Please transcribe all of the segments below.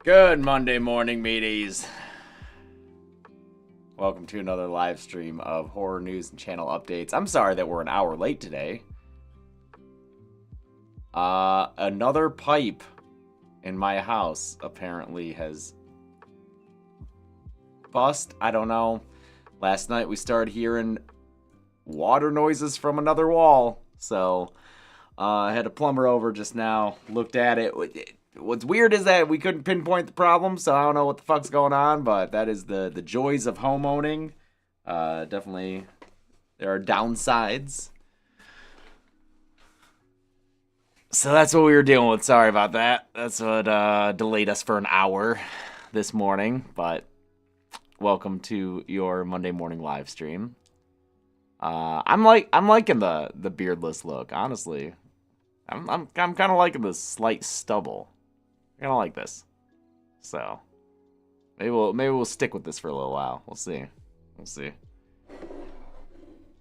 Good Monday morning, meaties. Welcome to another live stream of horror news and channel updates. I'm sorry that we're an hour late today. Another pipe in my house apparently has bust. I don't know. Last night we started hearing water noises from another wall. So I had a plumber over just now, looked at it. What's weird is that we couldn't pinpoint the problem, so I don't know what the fuck's going on, but that is the joys of home owning. Definitely, there are downsides. So that's what we were dealing with. Sorry about that. That's what delayed us for an hour this morning, but welcome to your Monday morning live stream. I'm liking the beardless look, honestly. I'm kind of liking the slight stubble. I don't like this, so maybe we'll stick with this for a little while. We'll see.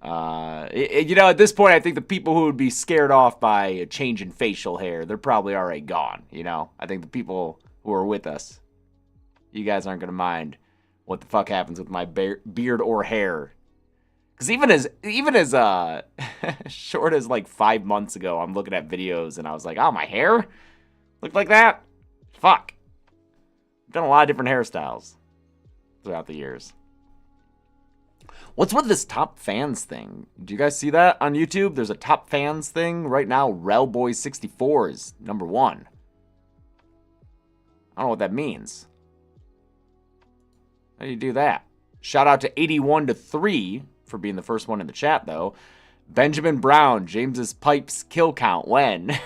At this point, I think the people who would be scared off by a change in facial hair, they're probably already gone. I think the people who are with us, you guys aren't gonna mind what the fuck happens with my beard or hair. Because even as short as like 5 months ago, I'm looking at videos and I was like, oh, my hair looked like that? Fuck. I've done a lot of different hairstyles throughout the years. What's with this top fans thing? Do you guys see that on YouTube? There's a top fans thing right now. Relboy64 is number 1. I don't know what that means. How do you do that? Shout out to 81-3 for being the first one in the chat, though. Benjamin Brown, James's pipes kill count when?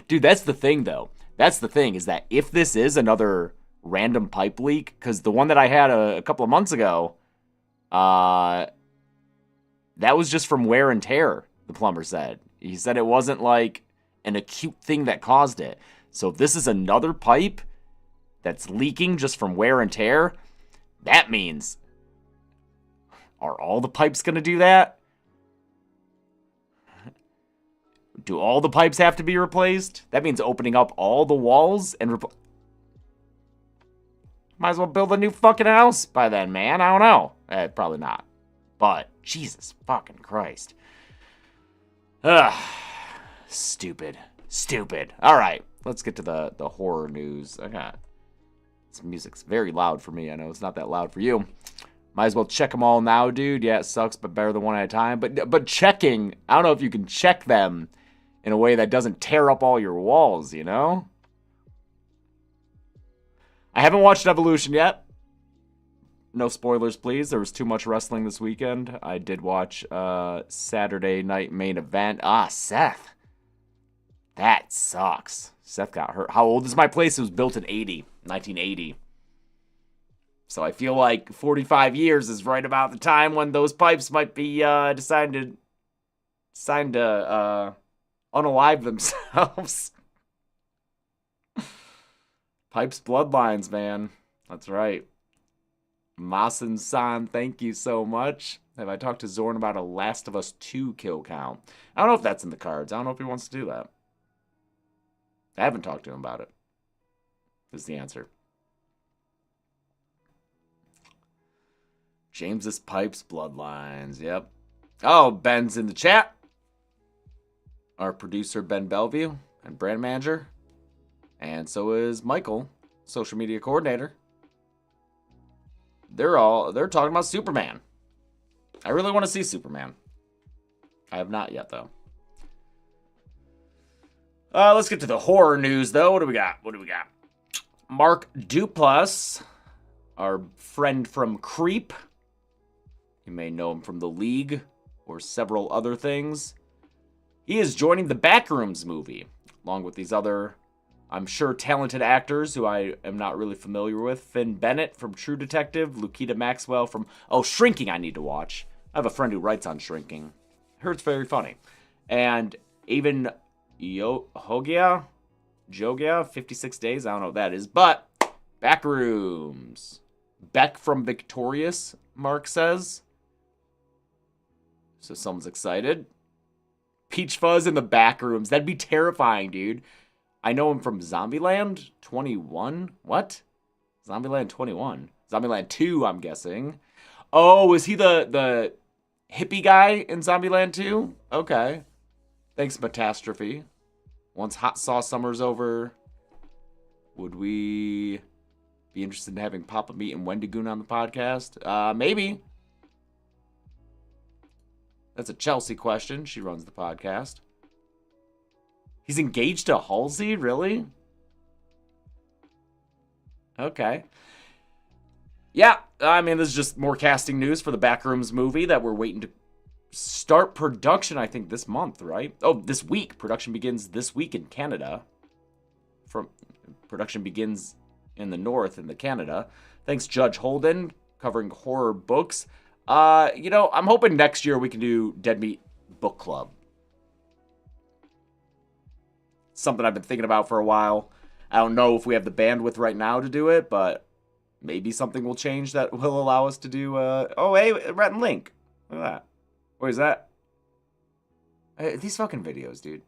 Dude, that's the thing, though. That's the thing, is that if this is another random pipe leak, because the one that I had a couple of months ago, that was just from wear and tear, the plumber said. He said it wasn't like an acute thing that caused it. So if this is another pipe that's leaking just from wear and tear, that means, are all the pipes going to do that? Do all the pipes have to be replaced? That means opening up all the walls and might as well build a new fucking house by then, man. I don't know. Probably not. But, Jesus fucking Christ. Ugh. Stupid. All right, let's get to the horror news. This music's very loud for me. I know it's not that loud for you. Might as well check them all now, dude. Yeah, it sucks, but better than one at a time. But checking, I don't know if you can check them in a way that doesn't tear up all your walls, I haven't watched Evolution yet. No spoilers, please. There was too much wrestling this weekend. I did watch Saturday night main event. Seth. That sucks. Seth got hurt. How old is my place? It was built in 1980. So I feel like 45 years is right about the time when those pipes might be deciding to unalive themselves. Pipes bloodlines, man. That's right. Masen-san, thank you so much. Have I talked to Zorn about a Last of Us 2 kill count? I don't know if that's in the cards. I don't know if he wants to do that. I haven't talked to him about it. Is the answer. James's pipes bloodlines. Yep. Oh, Ben's in the chat. Our producer, Ben Bellevue, and brand manager. And so is Michael, social media coordinator. They're talking about Superman. I really want to see Superman. I have not yet, though. Let's get to the horror news, though. What do we got? Mark Duplass, our friend from Creep. You may know him from The League or several other things. He is joining the Backrooms movie, along with these other, I'm sure, talented actors who I am not really familiar with. Finn Bennett from True Detective, Lukita Maxwell from, Shrinking I need to watch. I have a friend who writes on Shrinking. I heard it's very funny. And even Jogia, 56 Days, I don't know what that is, but Backrooms. Beck from Victorious, Mark says. So someone's excited. Peach Fuzz in the Backrooms. That'd be terrifying, dude. I know him from Zombieland 21. What? Zombieland 21. Zombieland 2, I'm guessing. Oh, is he the hippie guy in Zombieland 2? Okay. Thanks, Metastrophe. Once Hot Sauce Summer's over, would we be interested in having Papa Meat and Wendigoon on the podcast? Maybe. That's a Chelsea question. She runs the podcast. He's engaged to Halsey? Really? Okay. Yeah, I mean, this is just more casting news for the Backrooms movie that we're waiting to start production, I think, this month, right? Oh, this week. Production begins this week in Canada. Production begins in the north in the Canada. Thanks, Judge Holden, covering horror books. I'm hoping next year we can do Dead Meat Book Club. Something I've been thinking about for a while. I don't know if we have the bandwidth right now to do it, but maybe something will change that will allow us to do, oh, hey, Rhett and Link. Look at that. What is that? These fucking videos, dude.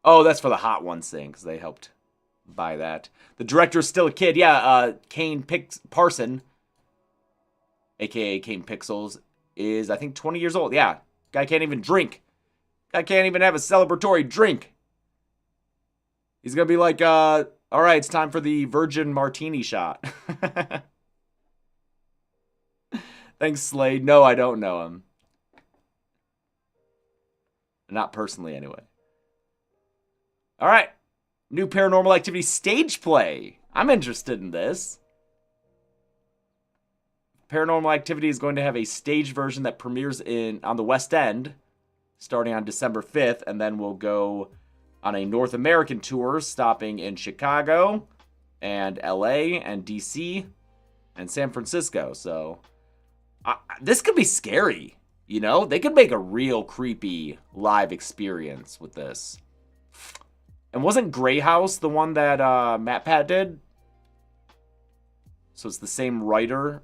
Oh, that's for the Hot Ones thing, because they helped buy that. The director's still a kid. Yeah, Kane Parson, a.k.a. Kane Pixels, is, I think, 20 years old. Yeah, guy can't even drink. Guy can't even have a celebratory drink. He's going to be like, all right, it's time for the virgin martini shot. Thanks, Slade. No, I don't know him. Not personally, anyway. All right. New Paranormal Activity stage play. I'm interested in this. Paranormal Activity is going to have a stage version that premieres on the West End starting on December 5th, and then we'll go on a North American tour stopping in Chicago and LA and DC and San Francisco. So this could be scary. You know, they could make a real creepy live experience with this. And wasn't Grey House the one that Matt Pat did? So it's the same writer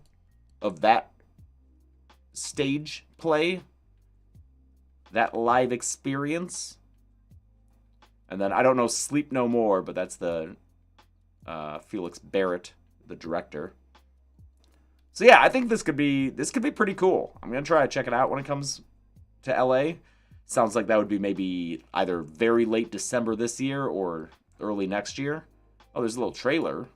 of that stage play, that live experience. And then I don't know Sleep No More, but that's the Felix Barrett, the director. So yeah, I think this could be pretty cool. I'm gonna try to check it out when it comes to LA. Sounds like that would be maybe either very late December this year or early next year. Oh, there's a little trailer.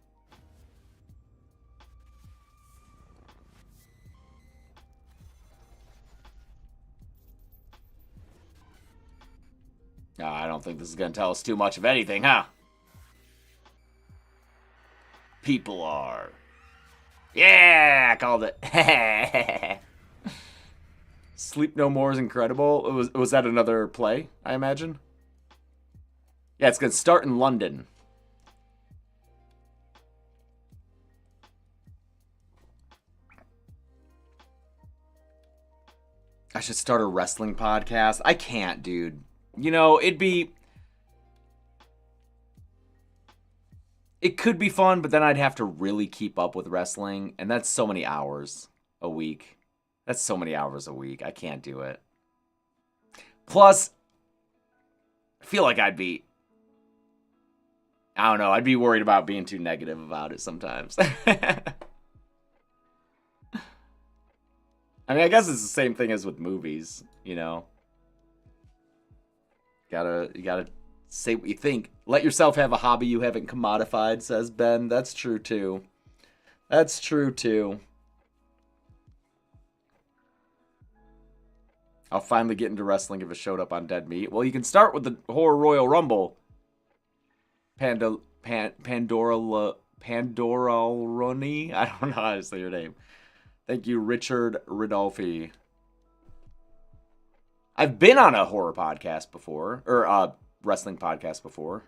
I don't think this is gonna tell us too much of anything, huh? People are. Yeah, I called it. Sleep No More is incredible. Was that another play, I imagine? Yeah, it's going to start in London. I should start a wrestling podcast. I can't, dude. You know, it could be fun, but then I'd have to really keep up with wrestling, and that's so many hours a week. That's so many hours a week. I can't do it. Plus, I feel like I'd be worried about being too negative about it sometimes. I mean, I guess it's the same thing as with movies, you know. You gotta say what you think. Let yourself have a hobby you haven't commodified, says Ben. That's true, too. That's true, too. I'll finally get into wrestling if it showed up on Dead Meat. Well, you can start with the Horror Royal Rumble. Pandora Roni? I don't know how to say your name. Thank you, Richard Ridolfi. I've been on a horror podcast before, or a wrestling podcast before.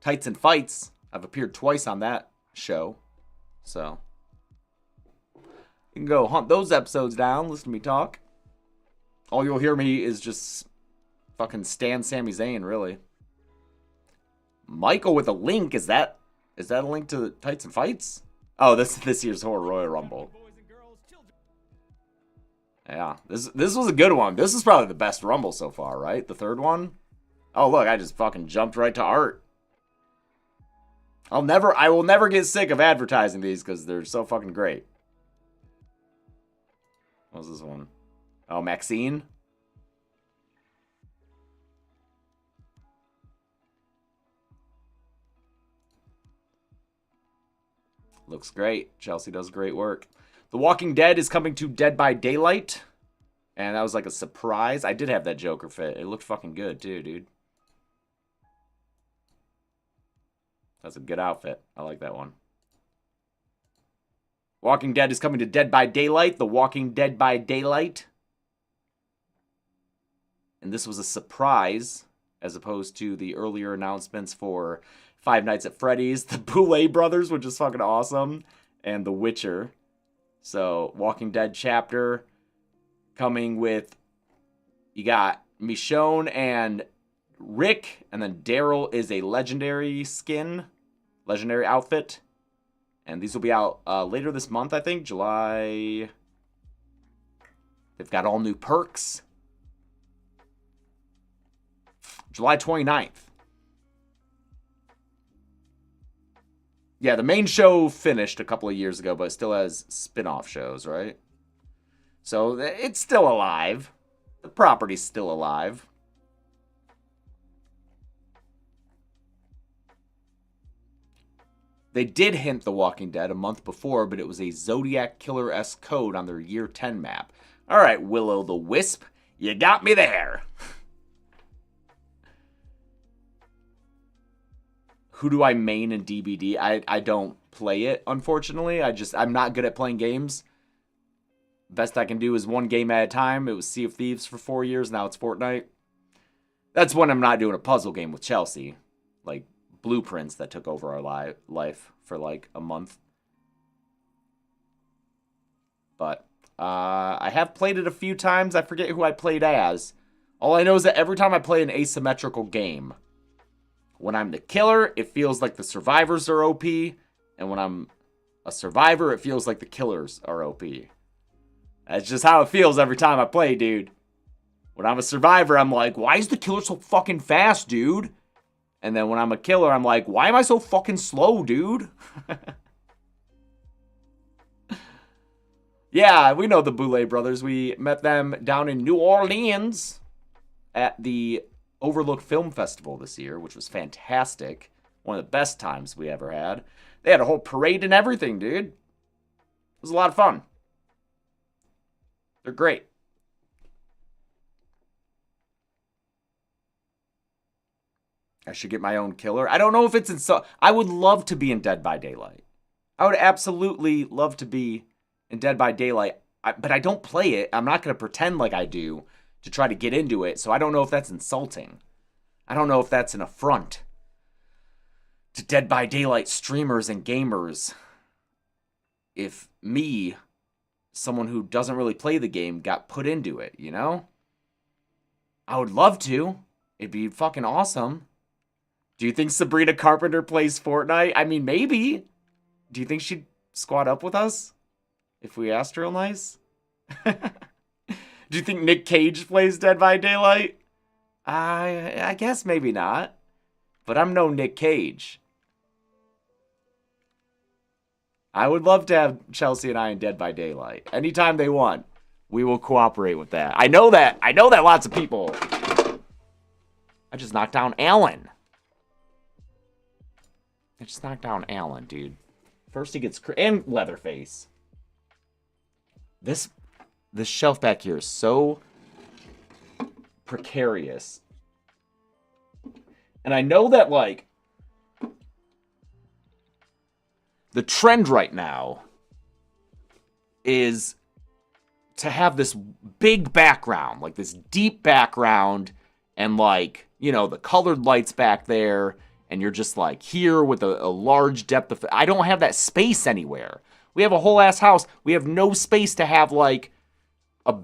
Tights and Fights. I've appeared twice on that show. So, you can go hunt those episodes down, listen to me talk. All you'll hear me is just fucking Stan Sami Zayn, really. Michael with a link. Is that a link to Tights and Fights? Oh, this year's Horror Royal Rumble. Yeah, this was a good one. This is probably the best Rumble so far, right? The third one? Oh, look, I just fucking jumped right to art. I will never get sick of advertising these because they're so fucking great. What was this one? Oh, Maxine. Looks great. Chelsea does great work. The Walking Dead is coming to Dead by Daylight. And that was like a surprise. I did have that Joker fit. It looked fucking good too, dude. That's a good outfit. I like that one. Walking Dead is coming to Dead by Daylight. The Walking Dead by Daylight. And this was a surprise, as opposed to the earlier announcements for Five Nights at Freddy's, the Boulay Brothers, which is fucking awesome, and The Witcher. So, Walking Dead chapter coming with, you got Michonne and Rick, and then Daryl is a legendary skin, legendary outfit. And these will be out later this month, I think, July. They've got all new perks. July 29th. Yeah, the main show finished a couple of years ago, but it still has spin-off shows, right? So it's still alive. The property's still alive. They did hint The Walking Dead a month before, but it was a Zodiac Killer-esque code on their Year 10 map. All right, Willow the Wisp, you got me there. Who do I main in DBD? I don't play it, unfortunately. I'm not good at playing games. Best I can do is one game at a time. It was Sea of Thieves for 4 years. Now it's Fortnite. That's when I'm not doing a puzzle game with Chelsea. Like Blueprints that took over our life for like a month. But I have played it a few times. I forget who I played as. All I know is that every time I play an asymmetrical game, when I'm the killer, it feels like the survivors are OP. And when I'm a survivor, it feels like the killers are OP. That's just how it feels every time I play, dude. When I'm a survivor, I'm like, why is the killer so fucking fast, dude? And then when I'm a killer, I'm like, why am I so fucking slow, dude? Yeah, we know the Boulay Brothers. We met them down in New Orleans at the Overlook Film Festival this year, which was fantastic. One of the best times we ever had. They had a whole parade and everything, dude. It was a lot of fun. They're great. I should get my own killer. I don't know if it's in... I would love to be in Dead by Daylight. I would absolutely love to be in Dead by Daylight. But I don't play it. I'm not going to pretend like I do to try to get into it. So I don't know if that's insulting. I don't know if that's an affront to Dead by Daylight streamers and gamers. If me, someone who doesn't really play the game, got put into it, you know? I would love to. It'd be fucking awesome. Do you think Sabrina Carpenter plays Fortnite? I mean, maybe. Do you think she'd squad up with us? If we asked real nice? Do you think Nick Cage plays Dead by Daylight? I guess maybe not. But I'm no Nick Cage. I would love to have Chelsea and I in Dead by Daylight. Anytime they want, we will cooperate with that. I know that lots of people. I just knocked down Alan. Dude. First he gets... And Leatherface. This shelf back here is so precarious. And I know that, like, the trend right now is to have this big background, like this deep background, and, like, you know, the colored lights back there, and you're just, like, here with a large depth of... I don't have that space anywhere. We have a whole ass house. We have no space to have, like, a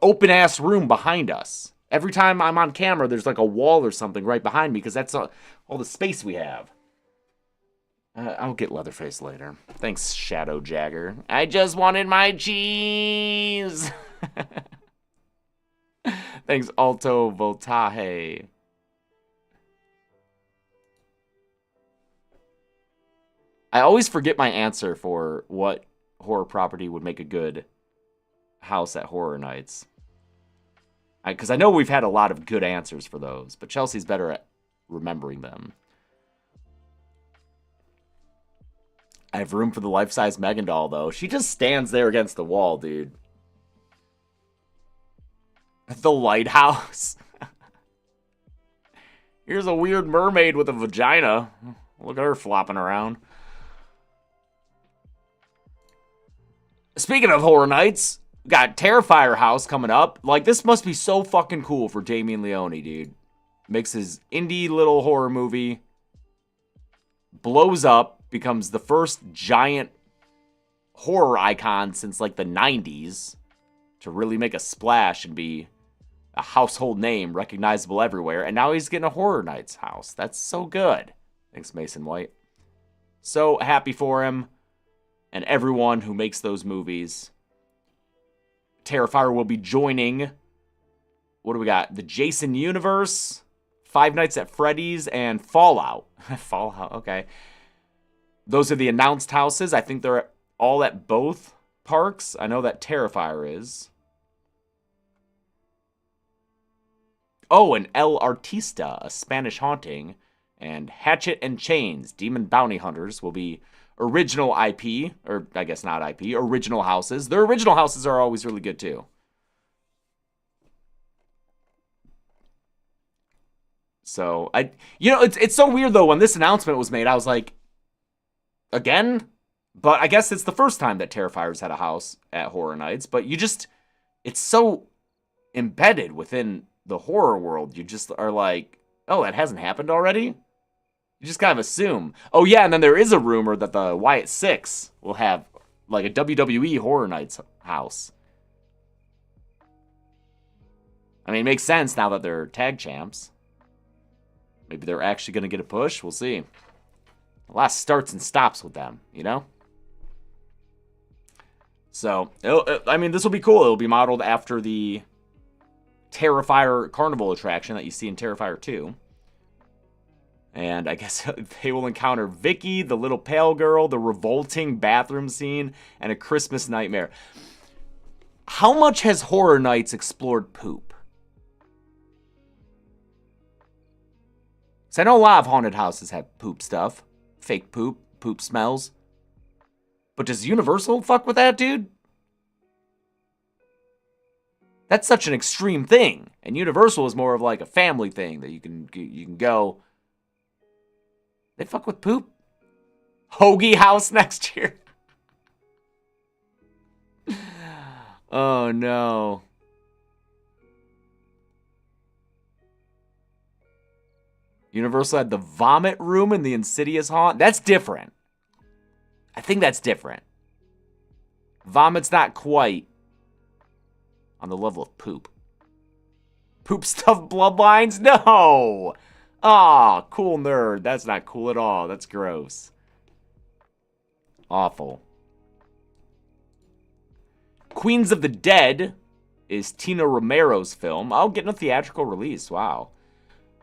open ass room behind us. Every time I'm on camera, there's like a wall or something right behind me because that's all the space we have. I'll get Leatherface later. Thanks, Shadow Jagger. I just wanted my cheese. Thanks, Alto Voltaje. I always forget my answer for what horror property would make a good house at Horror Nights. Because I know we've had a lot of good answers for those, but Chelsea's better at remembering them. I have room for the life-size Megan doll, though. She just stands there against the wall, dude. The lighthouse. Here's a weird mermaid with a vagina. Look at her flopping around. Speaking of Horror Nights, we got Terrifier House coming up. Like, this must be so fucking cool for Damien Leone, dude. Makes his indie little horror movie. Blows up. Becomes the first giant horror icon since, like, the 90s. To really make a splash and be a household name, recognizable everywhere. And now he's getting a Horror Nights house. That's so good. Thanks, Mason White. So happy for him. And everyone who makes those movies. Terrifier will be joining, what do we got? The Jason universe, Five Nights at Freddy's, and Fallout. Fallout, okay. Those are the announced houses. I think they're all at both parks. I know that Terrifier is. Oh, and El Artista, a Spanish haunting, and Hatchet and Chains, Demon Bounty Hunters will be original IP, or I guess not IP, original houses. Their original houses are always really good too. So, it's so weird though, when this announcement was made, I was like, again? But I guess it's the first time that Terrifier's had a house at Horror Nights, but it's so embedded within the horror world. You just are like, oh, that hasn't happened already? You just kind of assume. Oh, yeah, and then there is a rumor that the Wyatt Six will have, like, a WWE Horror Nights house. I mean, it makes sense now that they're tag champs. Maybe they're actually going to get a push. We'll see. A lot of starts and stops with them, you know? So, I mean, this will be cool. It'll be modeled after the Terrifier carnival attraction that you see in Terrifier 2. And I guess they will encounter Vicky, the little pale girl, the revolting bathroom scene, and a Christmas nightmare. How much has Horror Nights explored poop? So I know a lot of haunted houses have poop stuff. Fake poop, poop smells. But does Universal fuck with that, dude? That's such an extreme thing. And Universal is more of like a family thing that you can go. They fuck with poop? Hoagie house next year. Oh, no. Universal had the vomit room in the Insidious haunt. That's different. I think that's different. Vomit's not quite on the level of poop. Poop stuffed bloodlines? No! Aw, cool nerd. That's not cool at all. That's gross. Awful. Queens of the Dead is Tina Romero's film. Oh, getting a theatrical release. Wow.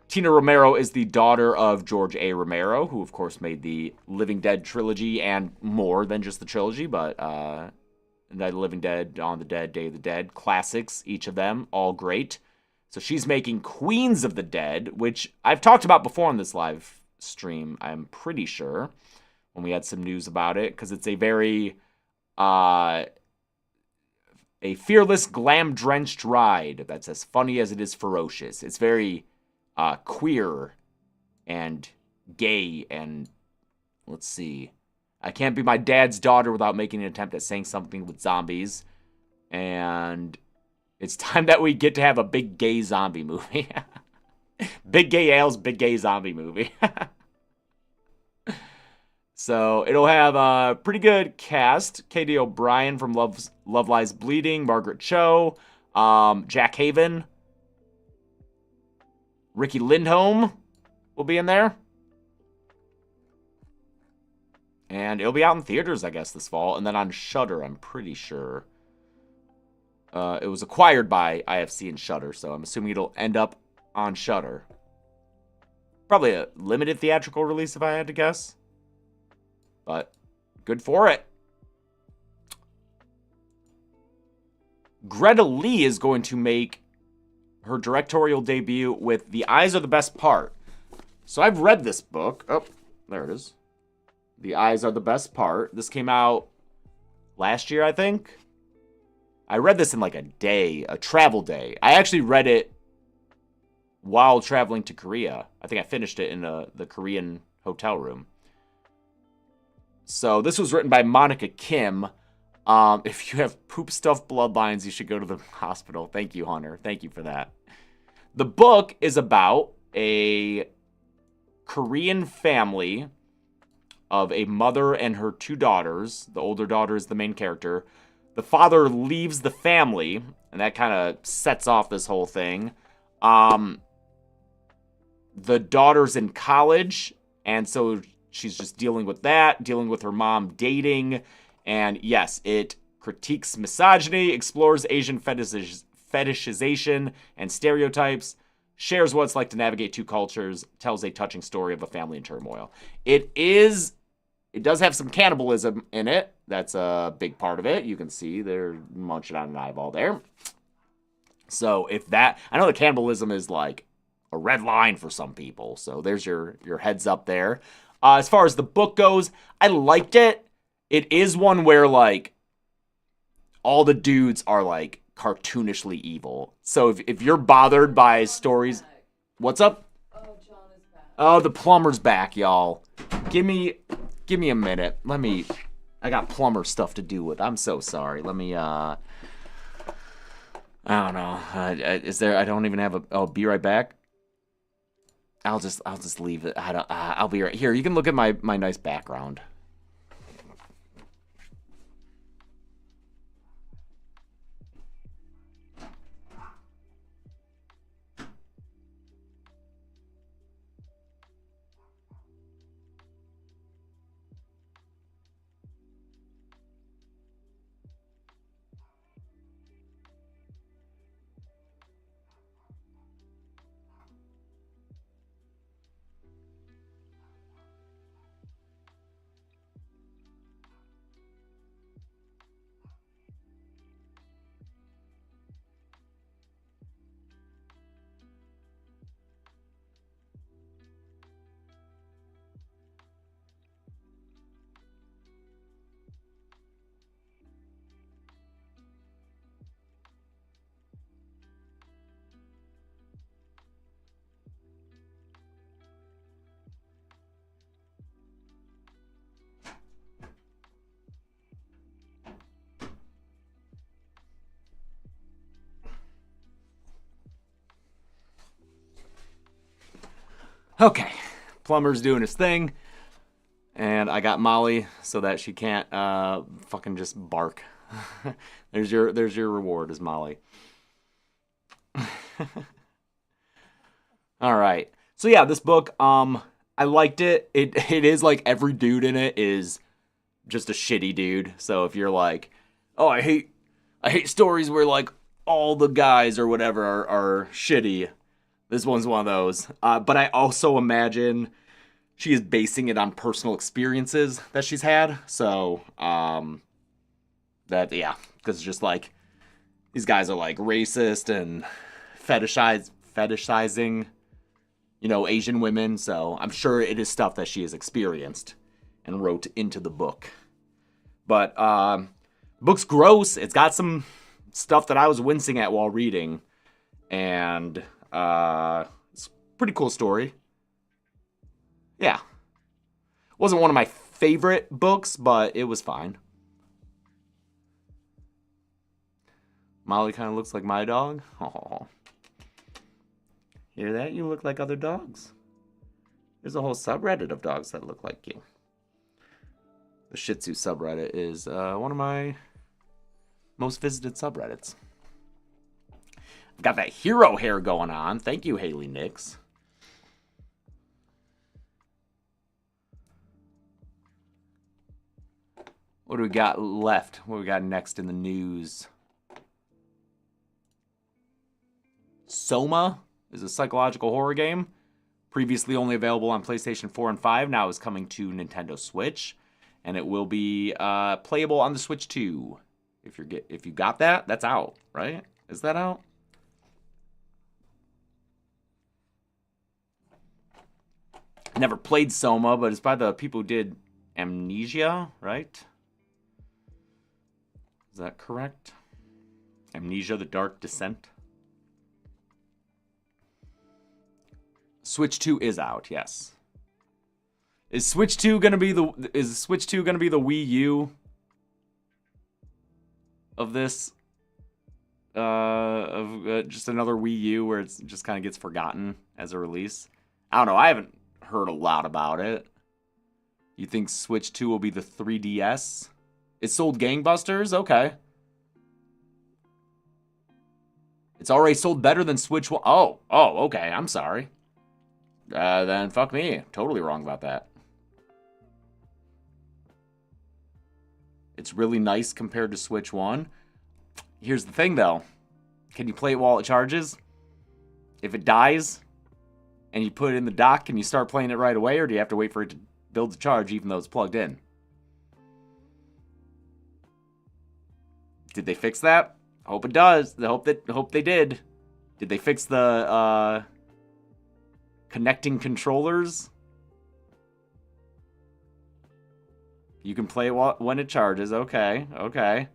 Tina Romero is the daughter of George A. Romero, who, of course, made the Living Dead trilogy and more than just the trilogy, but The Living Dead, Dawn of the Dead, Day of the Dead, classics, each of them, all great. So she's making Queens of the Dead, which I've talked about before on this live stream, I'm pretty sure, when we had some news about it, because it's a very, a fearless, glam-drenched ride that's as funny as it is ferocious. It's very queer and gay and, let's see, I can't be my dad's daughter without making an attempt at saying something with zombies, and it's time that we get to have a big gay zombie movie. Big Gay Ale's big gay zombie movie. So it'll have a pretty good cast. Katie O'Brien from Love Lies Bleeding, Margaret Cho, Jack Haven, Ricky Lindholm will be in there. And it'll be out in theaters, I guess, this fall. And then on Shudder, I'm pretty sure. It was acquired by IFC and Shudder, so I'm assuming it'll end up on Shudder. Probably a limited theatrical release, if I had to guess. But good for it. Greta Lee is going to make her directorial debut with The Eyes Are the Best Part. So I've read this book. Oh, there it is. The Eyes Are the Best Part. This came out last year, I think. I read this in like a travel day. I actually read it while traveling to Korea. I think I finished it in the Korean hotel room. So this was written by Monica Kim. If you have poop stuff bloodlines, you should go to the hospital. Thank you, Hunter. Thank you for that. The book is about a Korean family of a mother and her 2 daughters. The older daughter is the main character. The father leaves the family, and that kind of sets off this whole thing. The daughter's in college, and so she's just dealing with that, dealing with her mom dating. And yes, it critiques misogyny, explores Asian fetishization and stereotypes, shares what it's like to navigate 2 cultures, tells a touching story of a family in turmoil. It does have some cannibalism in it. That's a big part of it. You can see they're munching on an eyeball there. So if that, I know the cannibalism is like a red line for some people. So there's your heads up there. As far as the book goes, I liked it. It is one where like all the dudes are like cartoonishly evil. So if you're bothered by stories, what's up? Oh, John is back. Oh, the plumber's back, y'all. Give me a minute. I got plumber stuff to do with. I'm so sorry. Let me, I don't know. I don't even have I'll be right back. I'll just leave it. I'll be right here. You can look at my nice background. Okay, plumber's doing his thing, and I got Molly so that she can't fucking just bark. There's your reward, is Molly. All right, so yeah, this book, I liked it. It is like every dude in it is just a shitty dude. So if you're like, oh, I hate stories where like all the guys or whatever are shitty. This one's one of those. But I also imagine she is basing it on personal experiences that she's had. So, because it's just like, these guys are like racist and fetishizing, Asian women. So I'm sure it is stuff that she has experienced and wrote into the book. But, book's gross. It's got some stuff that I was wincing at while reading. And, it's a pretty cool story. Yeah. Wasn't one of my favorite books, but it was fine. Molly kind of looks like my dog. Oh. Hear that? You look like other dogs. There's a whole subreddit of dogs that look like you. The Shih Tzu subreddit is one of my most visited subreddits. I've got that hero hair going on. Thank you, Haley Nix. What do we got left? What do we got next in the news? Soma is a psychological horror game. Previously only available on PlayStation 4 and 5. Now is coming to Nintendo Switch. and it will be playable on the Switch 2. If you got that, that's out, right? Is that out? Never played Soma, but it's by the people who did Amnesia, right? Is that correct? Amnesia: The Dark Descent. Switch 2 is out, yes. Is Switch 2 gonna be the Wii U of this? Just another Wii U where it's just kind of gets forgotten as a release? I don't know. I haven't heard a lot about it. You think Switch 2 will be the 3DS? It sold gangbusters? Okay. It's already sold better than Switch 1. Oh, okay. I'm sorry. Then fuck me. Totally wrong about that. It's really nice compared to Switch 1. Here's the thing, though. Can you play it while it charges? If it dies and you put it in the dock, can you start playing it right away, or do you have to wait for it to build to charge even though it's plugged in? Did they fix that? Hope it does. Hope they did. Did they fix the connecting controllers? You can play it when it charges. Okay.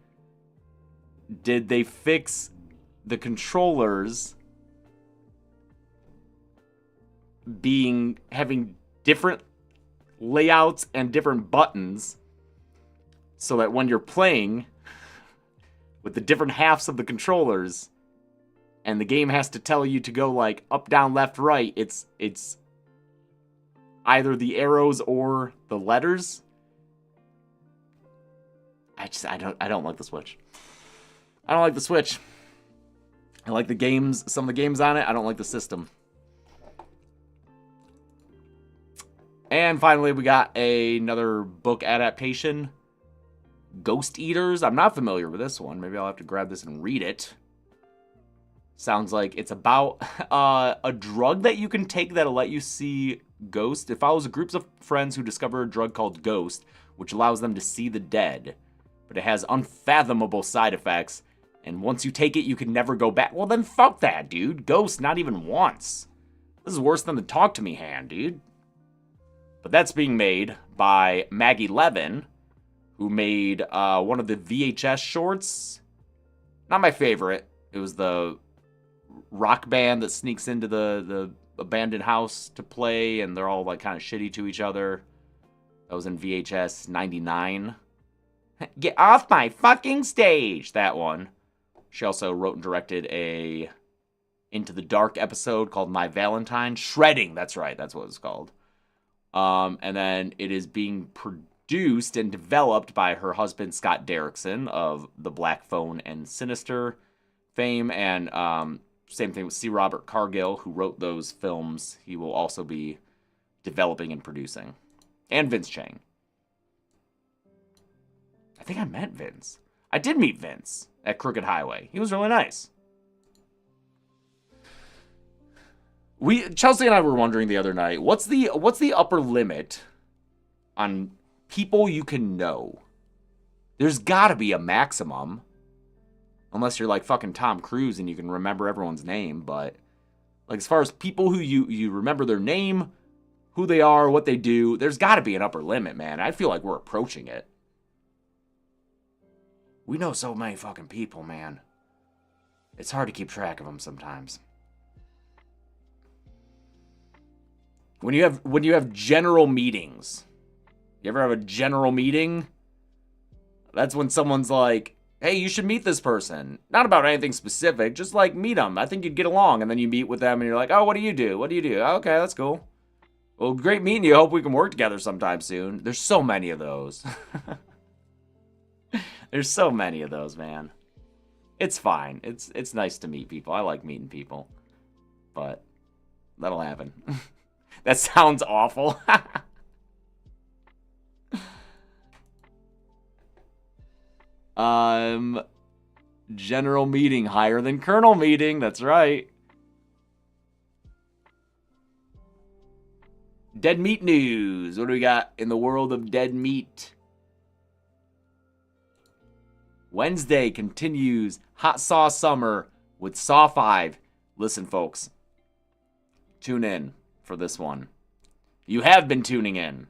Did they fix the controllers having different layouts and different buttons so that when you're playing with the different halves of the controllers and the game has to tell you to go like up, down, left, right, it's either the arrows or the letters? I don't like the Switch. I don't like the Switch. I like the games, some of the games on it. I don't like the system. And finally, we got another book adaptation, Ghost Eaters. I'm not familiar with this one. Maybe I'll have to grab this and read it. Sounds like it's about a drug that you can take that'll let you see ghosts. It follows groups of friends who discover a drug called Ghost, which allows them to see the dead. But it has unfathomable side effects, and once you take it, you can never go back. Well, then fuck that, dude. Ghost, not even once. This is worse than the Talk to Me hand, dude. But that's being made by Maggie Levin, who made one of the VHS shorts. Not my favorite. It was the rock band that sneaks into the abandoned house to play, and they're all like kind of shitty to each other. That was in VHS 99. Get off my fucking stage! That one. She also wrote and directed a Into the Dark episode called My Valentine. Shredding, that's right, that's what it's called. And then it is being produced and developed by her husband, Scott Derrickson, of the Black Phone and Sinister fame. And same thing with C. Robert Cargill, who wrote those films. He will also be developing and producing. And Vince Chang. I think I met Vince. I did meet Vince at Crooked Highway. He was really nice. Chelsea and I were wondering the other night, what's the upper limit on people you can know? There's got to be a maximum. Unless you're like fucking Tom Cruise and you can remember everyone's name, but like as far as people who you remember their name, who they are, what they do, there's got to be an upper limit, man. I feel like we're approaching it. We know so many fucking people, man. It's hard to keep track of them sometimes. When you have general meetings, you ever have a general meeting? That's when someone's like, hey, you should meet this person. Not about anything specific, just like meet them. I think you'd get along. And then you meet with them and you're like, oh, what do you do? What do you do? Oh, okay, that's cool. Well, great meeting you. Hope we can work together sometime soon. There's so many of those. There's so many of those, man. It's fine. It's nice to meet people. I like meeting people. But that'll happen. That sounds awful. General meeting higher than colonel meeting. That's right. Dead meat news. What do we got in the world of dead meat? Wednesday continues Hot Sauce Summer with Saw 5. Listen, folks, tune in for this one. You have been tuning in.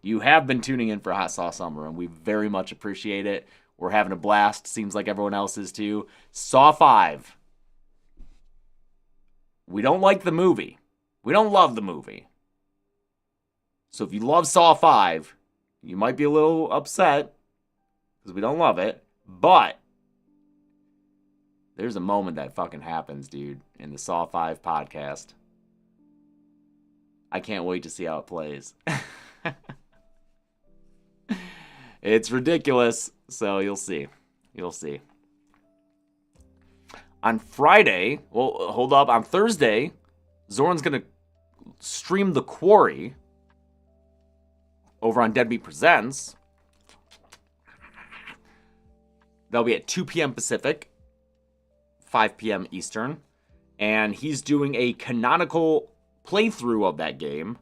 You have been tuning in for Hot Sauce Summer, and we very much appreciate it. We're having a blast. Seems like everyone else is too. Saw 5. We don't like the movie. We don't love the movie. So if you love Saw 5, you might be a little upset because we don't love it. But there's a moment that fucking happens, dude, in the Saw 5 podcast. I can't wait to see how it plays. It's ridiculous, so you'll see. You'll see. On Friday, well, hold up. On Thursday, Zoran's going to stream The Quarry over on Deadbeat Presents. That'll be at 2 p.m. Pacific, 5 p.m. Eastern. And he's doing a canonical playthrough of that game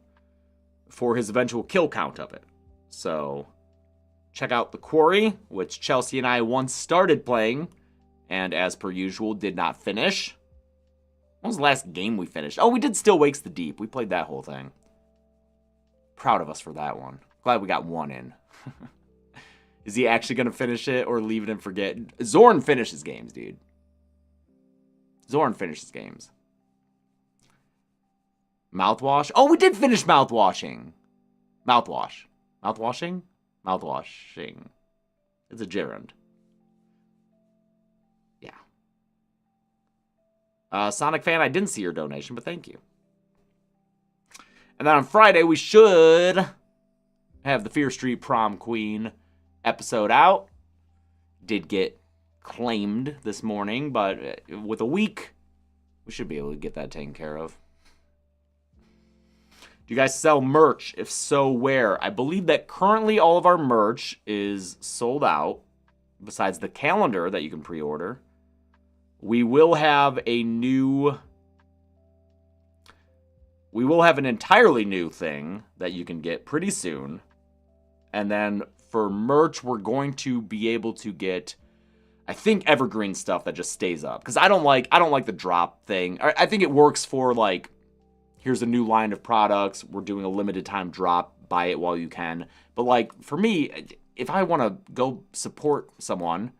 for his eventual kill count of it. So check out The Quarry, which Chelsea and I once started playing, and as per usual, did not finish. When was the last game we finished? Oh, we did Still Wakes the Deep. We played that whole thing. Proud of us for that one. Glad we got one in. Is he actually going to finish it or leave it and forget? Zoran finishes games, dude. Zoran finishes games. Mouthwash? Oh, we did finish mouthwashing. Mouthwash. Mouthwashing? Mouthwashing. It's a gerund. Yeah. Sonic fan, I didn't see your donation, but thank you. And then on Friday, we should have the Fear Street Prom Queen episode out. Did get claimed this morning, but with a week, we should be able to get that taken care of. Do you guys sell merch? If so, where? I believe that currently all of our merch is sold out, besides the calendar that you can pre-order. We will have a new... We will have an entirely new thing that you can get pretty soon. And then for merch, we're going to be able to get, I think, evergreen stuff that just stays up. Because I don't like the drop thing. I think it works for, like, here's a new line of products. We're doing a limited time drop. Buy it while you can. But, like, for me, if I want to go support someone,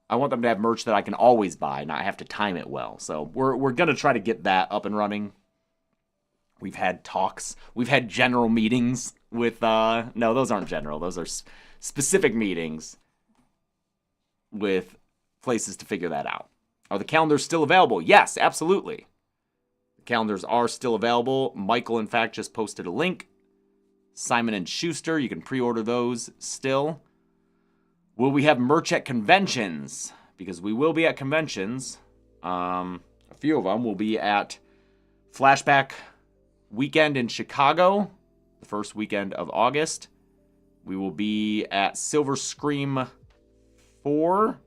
I want them to have merch that I can always buy, not have to time it well. So we're going to try to get that up and running. We've had talks. We've had general meetings with, no, those aren't general. Those are specific meetings with places to figure that out. Are the calendars still available? Yes, absolutely. The calendars are still available. Michael, in fact, just posted a link. Simon & Schuster, you can pre-order those still. Will we have merch at conventions? Because we will be at conventions. A few of them will be at Flashback Weekend in Chicago, the first weekend of August. We will be at Silver Scream 4?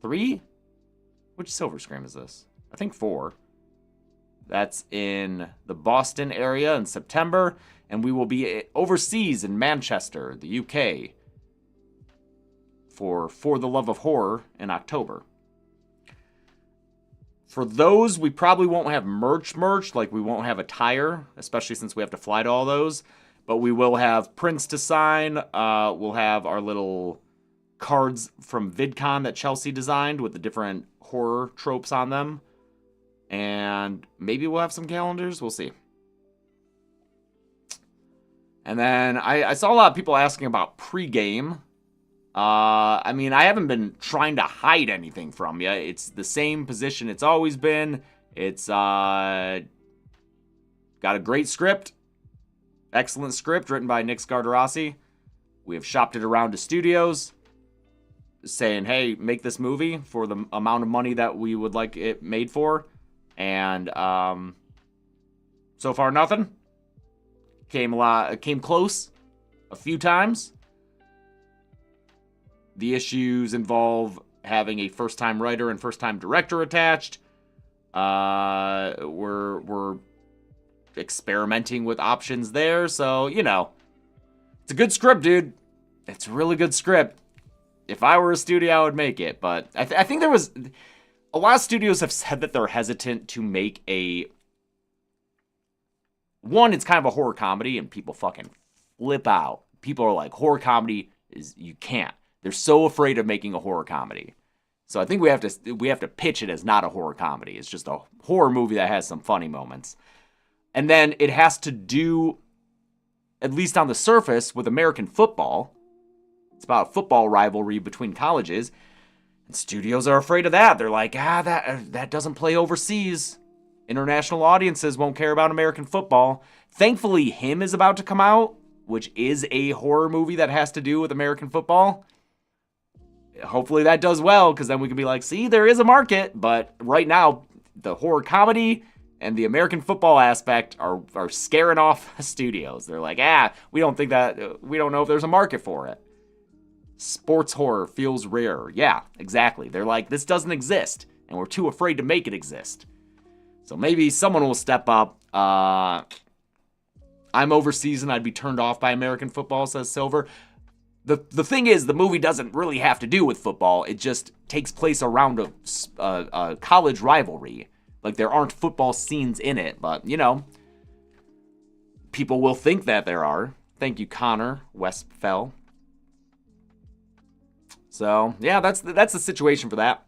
3? Which Silver Scream is this? I think 4. That's in the Boston area in September. And we will be overseas in Manchester, the UK, for the Love of Horror in October. For those, we probably won't have merch, like we won't have attire, especially since we have to fly to all those. But we will have prints to sign. We'll have our little cards from VidCon that Chelsea designed with the different horror tropes on them. And maybe we'll have some calendars. We'll see. And then I saw a lot of people asking about pregame. I mean, I haven't been trying to hide anything from you. It's the same position it's always been. It's got a great script. Excellent script written by Nick Scardarossi. We have shopped it around to studios saying, hey, make this movie for the amount of money that we would like it made for. And so far, nothing. Came close a few times. The issues involve having a first-time writer and first-time director attached. We're experimenting with options there, so, you know. It's a good script, dude. It's a really good script. If I were a studio, I would make it. But I think there was... A lot of studios have said that they're hesitant to make a... One, it's kind of a horror comedy, and people fucking flip out. People are like, horror comedy is... You can't. They're so afraid of making a horror comedy. So I think we have to pitch it as not a horror comedy. It's just a horror movie that has some funny moments. And then it has to do, at least on the surface, with American football. It's about a football rivalry between colleges. And studios are afraid of that. They're like, that doesn't play overseas. International audiences won't care about American football. Thankfully, Him is about to come out, which is a horror movie that has to do with American football. Hopefully that does well, because then we can be like, see, there is a market. But right now, the horror comedy and the American football aspect are scaring off studios. They're like, we don't know if there's a market for it. Sports horror feels rare. Yeah, exactly. They're like, this doesn't exist, and we're too afraid to make it exist. So maybe someone will step up. I'm overseas and I'd be turned off by American football, says Silver. The thing is, the movie doesn't really have to do with football. It just takes place around a college rivalry. Like, there aren't football scenes in it, but, people will think that there are. Thank you, Connor Westfell. So, yeah, that's the situation for that.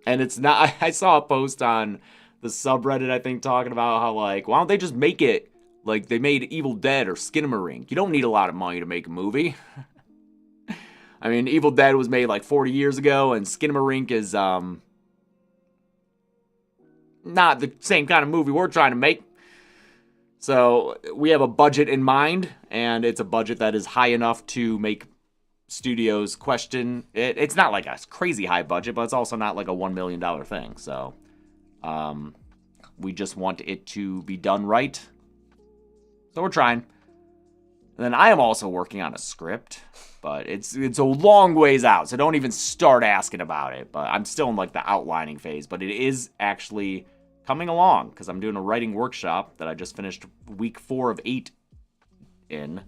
And it's not... I saw a post on the subreddit, I think, talking about how, like, why don't they just make it like they made Evil Dead or Skinamarink? You don't need a lot of money to make a movie. I mean, Evil Dead was made like 40 years ago, and Skinamarink is not the same kind of movie we're trying to make. So we have a budget in mind, and it's a budget that is high enough to make studios question it. It's not like a crazy high budget, but it's also not like a $1 million thing. So we just want it to be done right. So we're trying. And then I am also working on a script, but it's a long ways out, so don't even start asking about it. But I'm still in like the outlining phase, but it is actually coming along because I'm doing a writing workshop that I just finished week 4 of 8 in.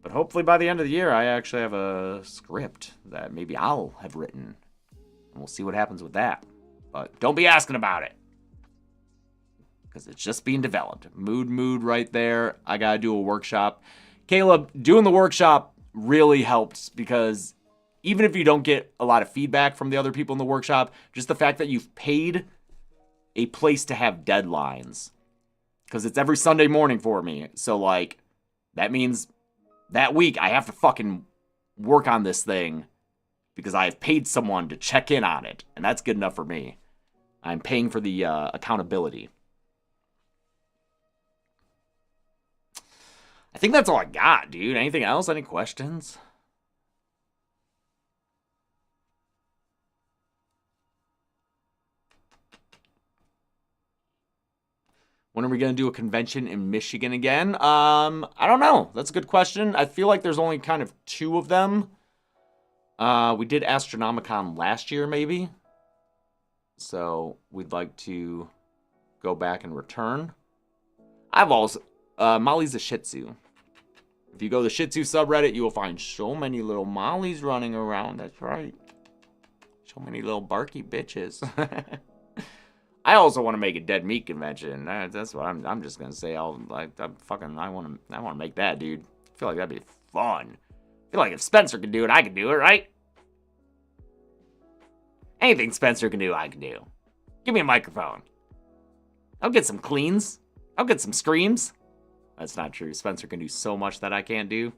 But hopefully by the end of the year, I actually have a script that maybe I'll have written. And we'll see what happens with that. But don't be asking about it, because it's just being developed. Mood right there. I gotta do a workshop. Caleb, doing the workshop really helped, because even if you don't get a lot of feedback from the other people in the workshop, just the fact that you've paid a place to have deadlines, because it's every Sunday morning for me. So, like, that means that week I have to fucking work on this thing because I've paid someone to check in on it, and that's good enough for me. I'm paying for the accountability. I think that's all I got, dude. Anything else? Any questions? When are we going to do a convention in Michigan again? I don't know. That's a good question. I feel like there's only kind of 2 of them. We did Astronomicon last year, maybe. So we'd like to go back and return. I've also... Molly's a Shih Tzu. If you go to the Shih Tzu subreddit, you will find so many little Mollies running around. That's right. So many little barky bitches. I also want to make a dead meat convention. That's what I'm just gonna say. I want to make that, dude. I feel like that'd be fun. I feel like if Spencer can do it, I can do it, right? Anything Spencer can do, I can do. Give me a microphone. I'll get some cleans. I'll get some screams. That's not true. Spencer can do so much that I can't do.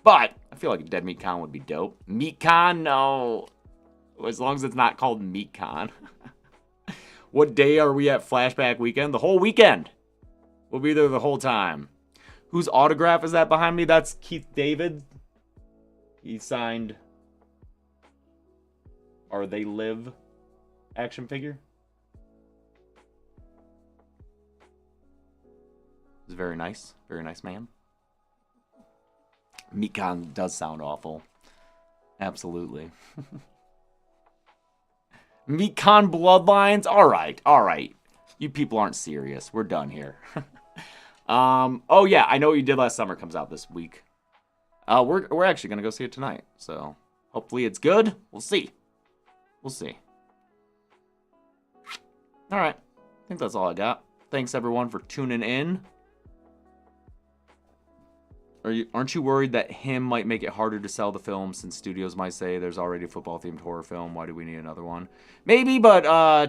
But I feel like a Dead Meat Con would be dope. Meat Con? No. As long as it's not called Meat Con. What day are we at Flashback Weekend? The whole weekend. We'll be there the whole time. Whose autograph is that behind me? That's Keith David. He signed Are They Live action figure. It's very nice. Very nice man. Meatcon does sound awful. Absolutely. Meatcon Bloodlines? Alright, alright. You people aren't serious. We're done here. Oh yeah, I Know What You Did Last Summer comes out this week. We're actually gonna go see it tonight, so hopefully it's good. We'll see. We'll see. All right, I think that's all I got. Thanks everyone for tuning in. Aren't you worried that him might make it harder to sell the film since studios might say there's already a football-themed horror film? Why do we need another one? Maybe, but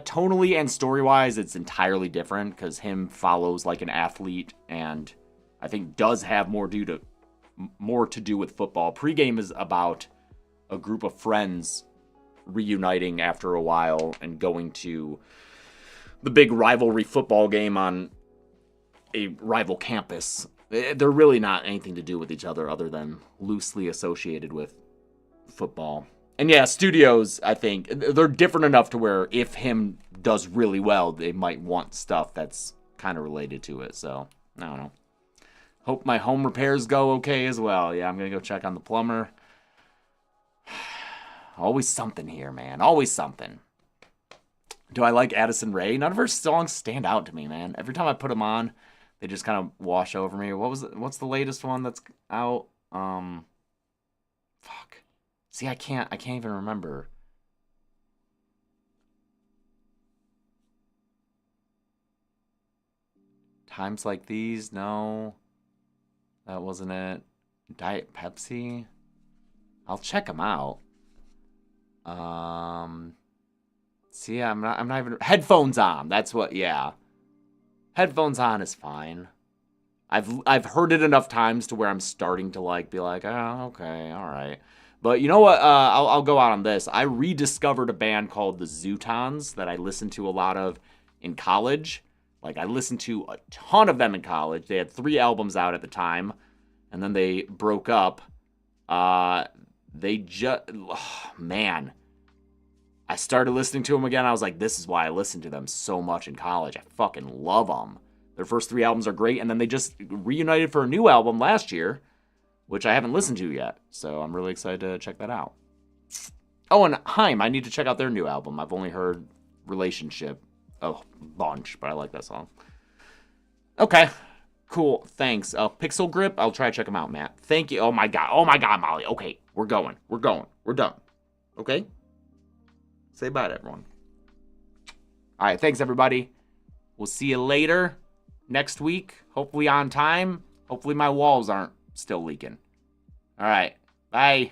tonally and story-wise, it's entirely different because him follows like an athlete and I think does have more to do with football. Pre-game is about a group of friends reuniting after a while and going to the big rivalry football game on a rival campus. They're really not anything to do with each other than loosely associated with football. And yeah, studios, I think, they're different enough to where if him does really well, they might want stuff that's kind of related to it. So, I don't know. Hope my home repairs go okay as well. Yeah, I'm going to go check on the plumber. Always something here, man. Always something. Do I like Addison Rae? None of her songs stand out to me, man. Every time I put them on, they just kind of wash over me. What's the latest one that's out? Fuck. See, I can't even remember. Times Like These? No. That wasn't it. Diet Pepsi? I'll check them out. See, I'm not even... Headphones On. That's what, yeah. Headphones On is fine. I've heard it enough times to where I'm starting to be like, oh, okay, all right. But you know what? I'll go out on this. I rediscovered a band called the Zootons that I listened to a lot of in college. Like I listened to a ton of them in college. They had 3 albums out at the time, and then they broke up. Man. I started listening to them again. I was like, this is why I listened to them so much in college. I fucking love them. Their first 3 albums are great, and then they just reunited for a new album last year, which I haven't listened to yet. So I'm really excited to check that out. Oh, and Haim, I need to check out their new album. I've only heard Relationship a bunch, but I like that song. Okay, cool. Thanks. Pixel Grip, I'll try to check them out, Matt. Thank you. Oh my God, Molly. Okay, we're going. We're done. Okay? Say bye to everyone. All right, thanks, everybody. We'll see you later next week. Hopefully on time. Hopefully my walls aren't still leaking. All right, bye.